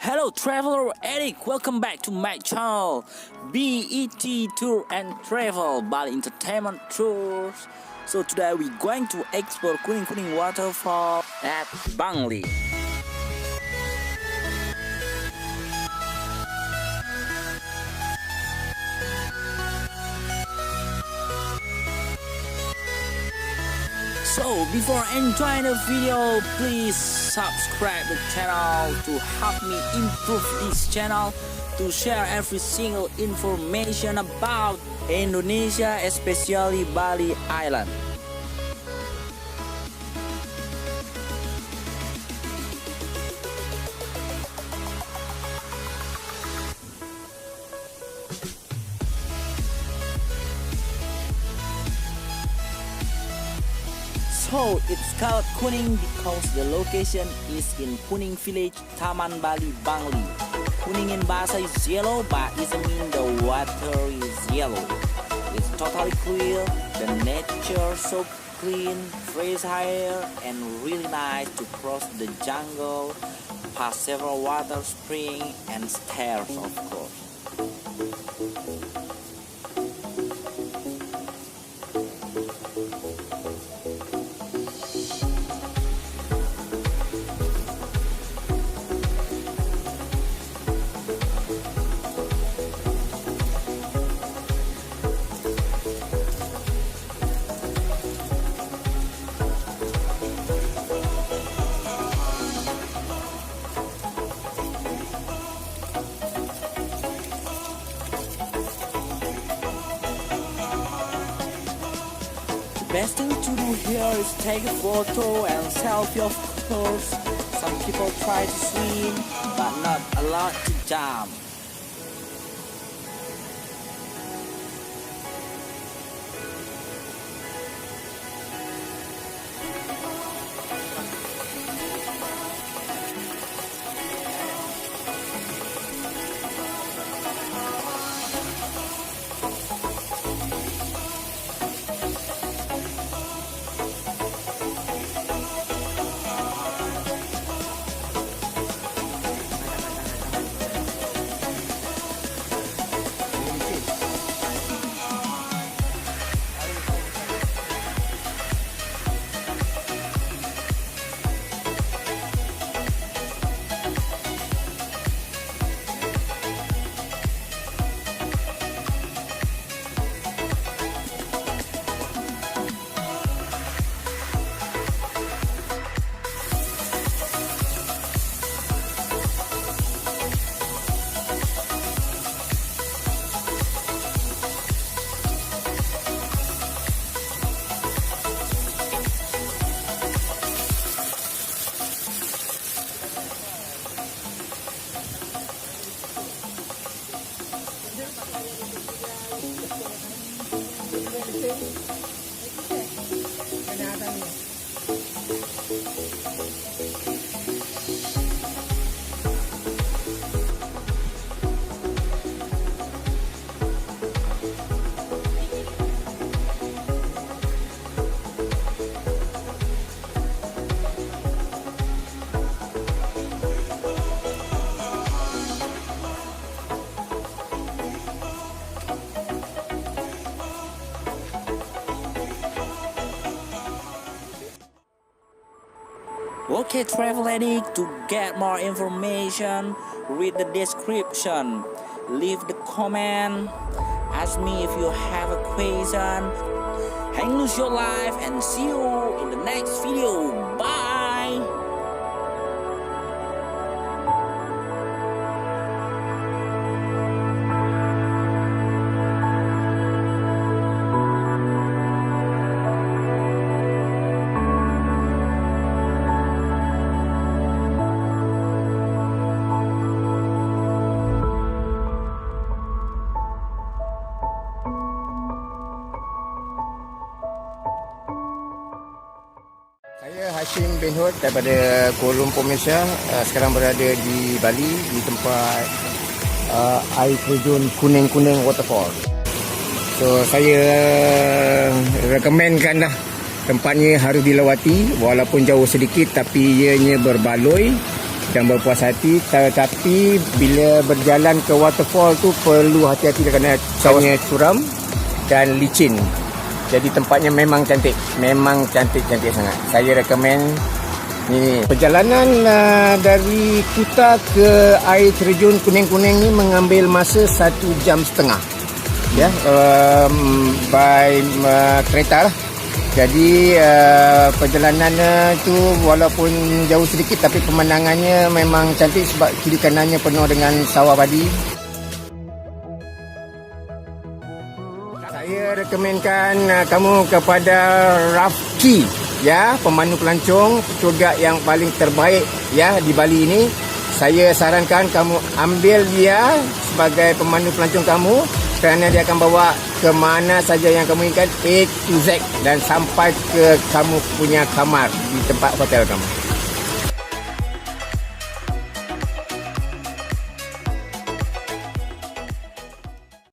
Hello traveler Eric, welcome back to my channel BET Tour and Travel Bali Entertainment Tours. So today we're going to explore Kuning Waterfall at Bangli. So before enjoying the video, please subscribe the channel to help me improve this channel to share every single information about Indonesia, especially Bali Island. So it's called Kuning because the location is in Kuning village, Taman Bali, Bangli. Kuning in Bahasa is yellow, but it doesn't mean the water is yellow. It's totally clear, the nature so clean, fresh air, and really nice to cross the jungle, past several water springs and stairs, of course. Best thing to do here is take a photo and selfie, of course. Some people try to swim, but not allowed to jump. Okay, travel addict, to get more information, read the description, leave the comment, ask me if you have a question. Hang loose your life and see you in the next video. Bye. Saya Hashim bin Hud daripada Kuala Lumpur, Malaysia. Sekarang berada di Bali di tempat air terjun Kuning Waterfall. So saya rekomenkan lah tempatnya harus dilawati, walaupun jauh sedikit tapi ianya berbaloi dan berpuas hati. Tetapi bila berjalan ke waterfall tu perlu hati-hati kerana airnya curam dan licin. Jadi tempatnya memang cantik. Memang cantik-cantik sangat. Saya recommend ni. Perjalanan dari Kuta ke air terjun Kuning-Kuning ni mengambil masa 1 jam setengah. Ya, by kereta lah. Jadi perjalanan tu walaupun jauh sedikit tapi pemandangannya memang cantik sebab kiri kanannya penuh dengan sawah padi. Saya rekomenkan kamu kepada Rafki, ya, pemandu pelancong, petugas yang paling terbaik ya di Bali ini. Saya sarankan kamu ambil dia sebagai pemandu pelancong kamu kerana dia akan bawa ke mana saja yang kamu inginkan, A to Z, dan sampai ke kamu punya kamar di tempat hotel kamu.